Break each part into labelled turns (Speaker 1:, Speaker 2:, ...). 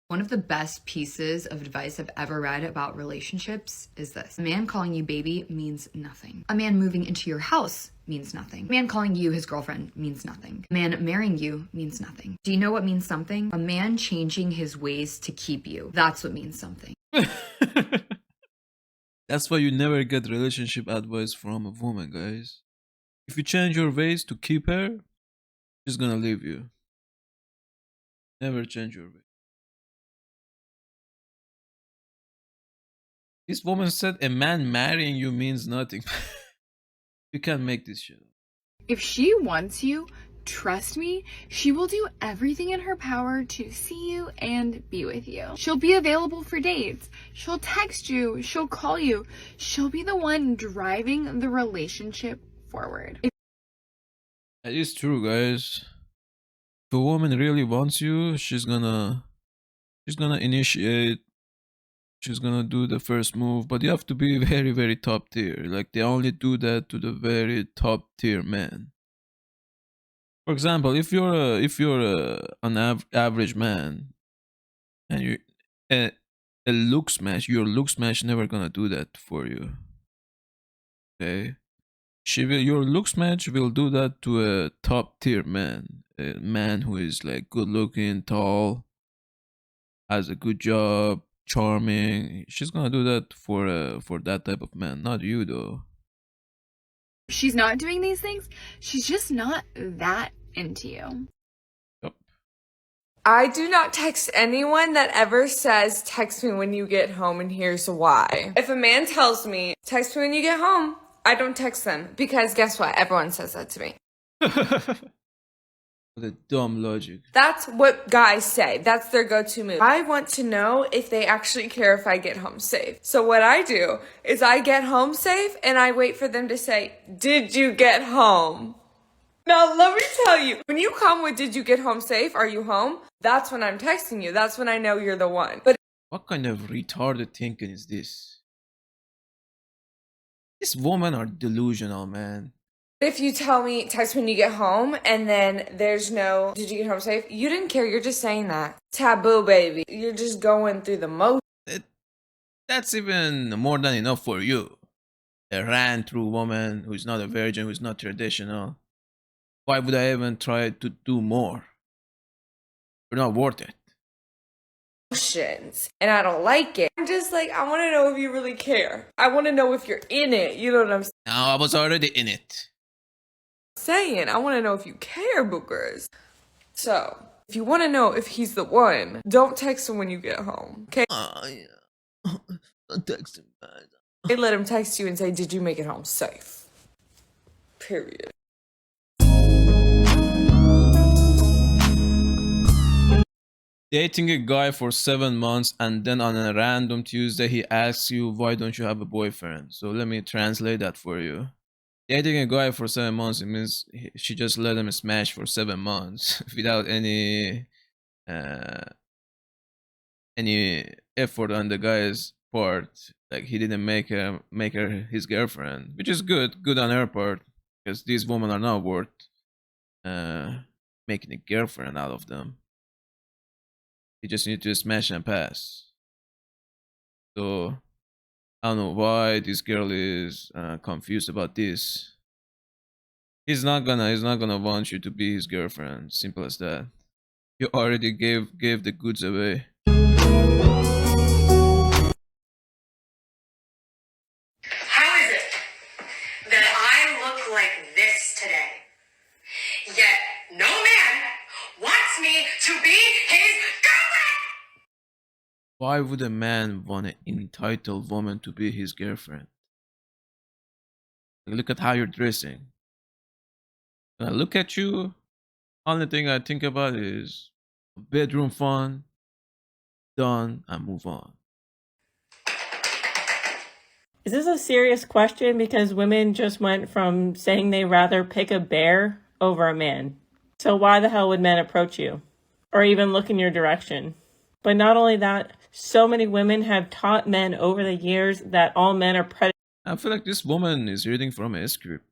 Speaker 1: One of the best pieces of advice I've ever read about relationships is this. A man calling you baby means nothing. A man moving into your house means nothing. A man calling you his girlfriend means nothing. A man marrying you means nothing. Do you know what means something? A man changing his ways to keep you. That's what means something.
Speaker 2: That's why you never get relationship advice from a woman, guys. If you change your ways to keep her, she's gonna leave you. Never change your ways. This woman said a man marrying you means nothing. You can't make this shit up.
Speaker 3: If she wants you, trust me, she will do everything in her power to see you and be with you. She'll be available for dates. She'll text you. She'll call you. She'll be the one driving the relationship forward.
Speaker 2: That is true, guys. If a woman really wants you, she's gonna initiate. She's gonna do the first move, but you have to be very, very top tier. Like they only do that to the very top tier men. For example, if you're an average man and you a look smash, your look smash never gonna do that for you. Okay, your look smash will do that to a top tier man, a man who is like good looking, tall, has a good job, charming. She's gonna do that for that type of man, not you though.
Speaker 3: If she's not doing these things, she's just not that into you.
Speaker 2: Yep.
Speaker 4: I do not text anyone that ever says, text me when you get home and here's why. If a man tells me, text me when you get home, I don't text them because guess what? Everyone says that to me.
Speaker 2: What a dumb logic.
Speaker 4: That's what guys say. That's their go-to move. I want to know if they actually care if I get home safe. So what I do is I get home safe and I wait for them to say, did you get home? Now let me tell you, when you come with did you get home safe? Are you home? That's when I'm texting you. That's when I know you're the one. But
Speaker 2: What kind of retarded thinking is this? These women are delusional, man.
Speaker 4: if you tell me text when you get home and then there's no did you get home safe, you didn't care. You're just saying that. Taboo, baby. You're just going through the motion.
Speaker 2: That's even more than enough for you. A ran through woman who's not a virgin, who's not traditional. Why would I even try to do more? You're not worth it.
Speaker 4: And I don't like it. I'm just like, I want to know if you really care. I want to know if you're in it. You know what I'm
Speaker 2: No, I was already in it.
Speaker 4: saying? I want to know if you care, bookers. So, if you want to know if he's the one, don't text him when you get home. Okay?
Speaker 2: Yeah. Don't text him, guys.
Speaker 4: Let him text you and say, did you make it home safe? Period.
Speaker 2: Dating a guy for 7 months and then on a random Tuesday he asks you, why don't you have a boyfriend? So let me translate that for you. Dating a guy for 7 months, it means she just let him smash for 7 months without any effort on the guy's part. Like he didn't make her his girlfriend, which is good on her part, because these women are not worth making a girlfriend out of them. You just need to smash and pass. So I don't know why this girl is confused about this. He's not gonna want you to be his girlfriend. Simple as that. You already gave the goods away.
Speaker 5: How is it that I look like this today, yet no man wants me to be his girlfriend?
Speaker 2: Why would a man want an entitled woman to be his girlfriend? Look at how you're dressing. When I look at you, only thing I think about is bedroom fun, done, and move on.
Speaker 6: Is this a serious question? Because women just went from saying they rather pick a bear over a man. So why the hell would men approach you? Or even look in your direction? But not only that, so many women have taught men over the years that all men are
Speaker 2: I feel like this woman is reading from a script.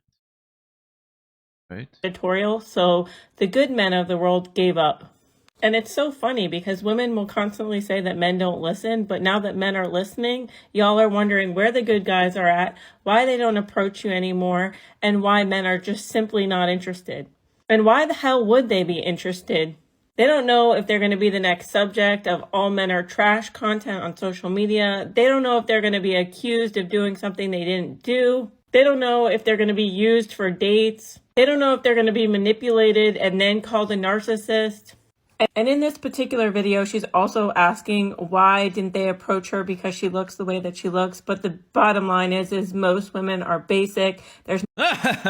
Speaker 2: Right?
Speaker 6: predatorial, so the good men of the world gave up. And it's so funny because women will constantly say that men don't listen, but now that men are listening, y'all are wondering where the good guys are at, why they don't approach you anymore, and why men are just simply not interested. And why the hell would they be interested? They don't know if they're going to be the next subject of all men are trash content on social media. They don't know if they're going to be accused of doing something they didn't do. They don't know if they're going to be used for dates. They don't know if they're going to be manipulated and then called a narcissist. And in this particular video, she's also asking why didn't they approach her because she looks the way that she looks. But the bottom line is most women are basic. There's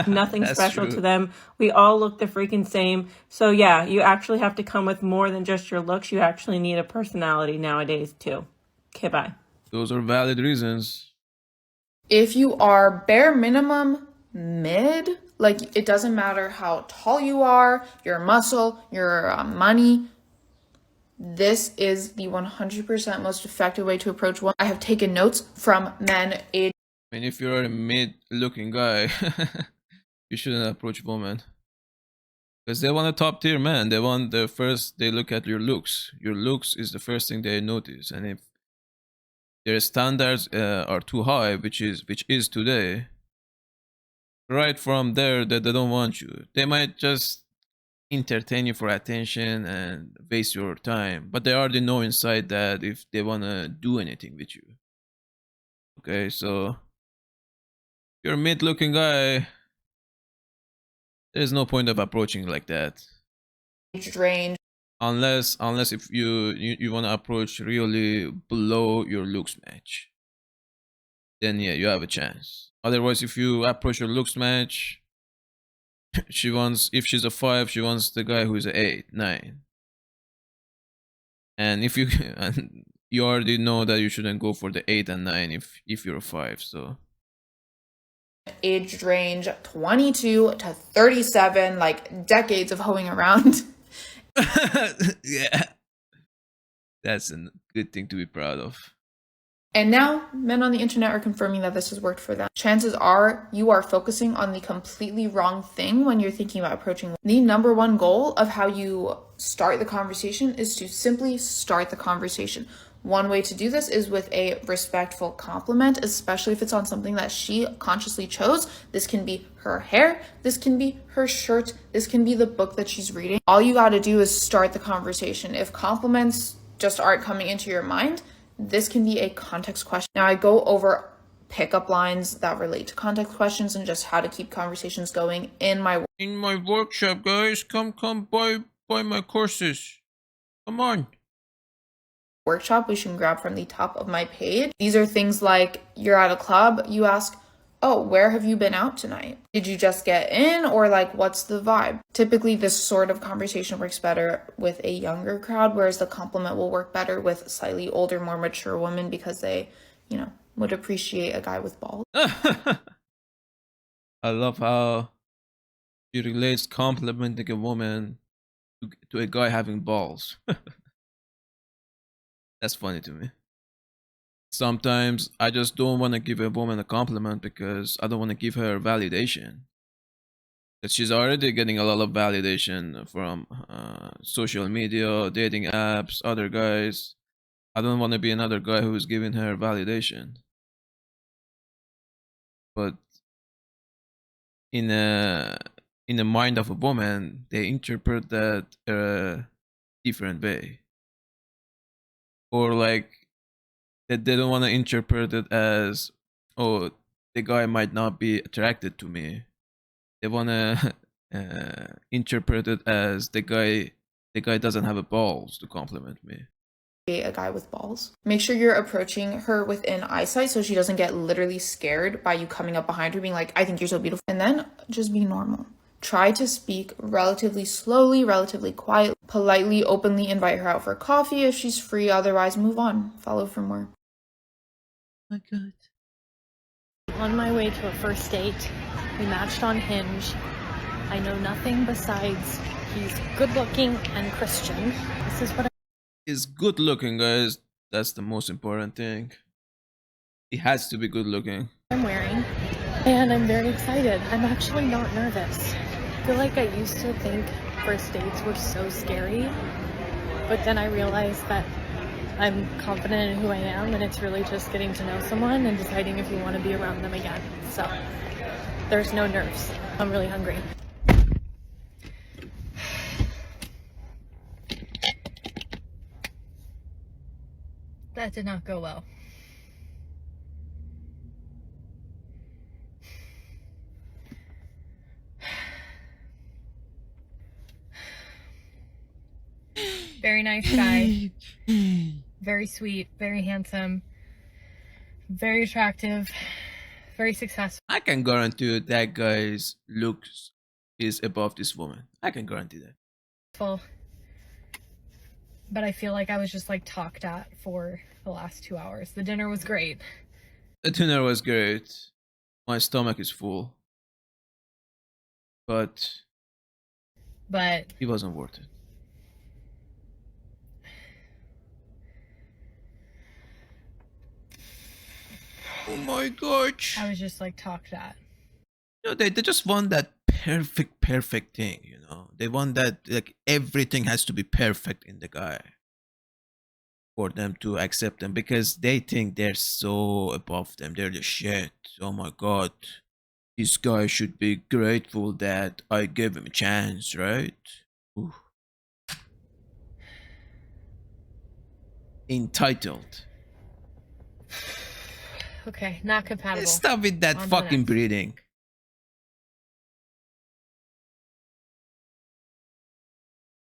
Speaker 6: nothing special to them. We all look the freaking same. So yeah, you actually have to come with more than just your looks. You actually need a personality nowadays too. Okay, bye.
Speaker 2: Those are valid reasons.
Speaker 7: If you are bare minimum mid, like it doesn't matter how tall you are, your muscle, your money, this is the 100% most effective way to approach one. I have taken notes from men age.
Speaker 2: I mean, if you're a mid-looking guy, you shouldn't approach women. Because they want a top-tier man. They want they look at your looks. Your looks is the first thing they notice. And if their standards are too high, which is today, right from there that they don't want you. They might just entertain you for attention and waste your time, but they already know inside that if they want to do anything with you. Okay, so if you're a mid-looking guy, there's no point of approaching like that.
Speaker 7: Age range.
Speaker 2: Unless if you want to approach really below your looks match, then yeah, you have a chance. Otherwise, if you approach your looks match, if she's a 5, she wants the guy who's a 8, 9. And if you and you already know that you shouldn't go for the 8 and 9 if you're a 5. So
Speaker 7: age range 22 to 37, like decades of hoeing around.
Speaker 2: yeah, that's a good thing to be proud of.
Speaker 7: And now men on the internet are confirming that this has worked for them. Chances are you are focusing on the completely wrong thing when you're thinking about approaching. The number one goal of how you start the conversation is to simply start the conversation. One way to do this is with a respectful compliment, especially if it's on something that she consciously chose. This can be her hair, this can be her shirt, this can be the book that she's reading. All you got to do is start the conversation. If compliments just aren't coming into your mind, this can be a context question. Now I go over pickup lines that relate to context questions and just how to keep conversations going in my
Speaker 2: workshop, guys. Come buy my courses. Come on.
Speaker 7: Workshop, which you can grab from the top of my page. These are things like you're at a club, you ask, oh, where have you been out tonight? Did you just get in, or like, what's the vibe? Typically, this sort of conversation works better with a younger crowd, whereas the compliment will work better with slightly older, more mature women because they, would appreciate a guy with balls.
Speaker 2: I love how she relates complimenting a woman to a guy having balls. That's funny to me. Sometimes I just don't want to give a woman a compliment because I don't want to give her validation. Because she's already getting a lot of validation from social media, dating apps, other guys. I don't want to be another guy who's giving her validation. But in the mind of a woman, they interpret that a different way. Or like that they don't want to interpret it as, oh, the guy might not be attracted to me. They want to interpret it as the guy doesn't have a balls to compliment me.
Speaker 7: A guy with balls. Make sure you're approaching her within eyesight so she doesn't get literally scared by you coming up behind her being like, I think you're so beautiful. And then just be normal. Try to speak relatively slowly, relatively quiet, politely, openly invite her out for coffee if she's free. Otherwise, move on. Follow for more.
Speaker 2: My God.
Speaker 8: On my way to a first date, we matched on Hinge. I know nothing besides he's good looking and Christian. This is what
Speaker 2: He's good looking, guys. That's the most important thing. He has to be good looking.
Speaker 8: I'm wearing, and I'm very excited. I'm actually not nervous. I feel like I used to think first dates were so scary, But then I realized that I'm confident in who I am, and it's really just getting to know someone and deciding if you want to be around them again. So there's no nerves. I'm really hungry. That did not go well. Very nice guy. Very sweet, very handsome, very attractive, very successful.
Speaker 2: I can guarantee you that guy's looks is above this woman. I can guarantee that.
Speaker 8: But I feel like I was just like talked at for the last 2 hours. The dinner was great.
Speaker 2: The dinner was great. My stomach is full. But it wasn't worth it. Oh my gosh.
Speaker 8: I was just like talked at.
Speaker 2: You know, they just want that perfect thing, you know. They want that, like, everything has to be perfect in the guy for them to accept them, because they think they're so above them. They're the shit. Oh my god. This guy should be grateful that I gave him a chance, right? Ooh. Entitled.
Speaker 8: Okay, not compatible.
Speaker 2: Stop with that
Speaker 8: On to the
Speaker 2: fucking
Speaker 8: next.
Speaker 2: breathing.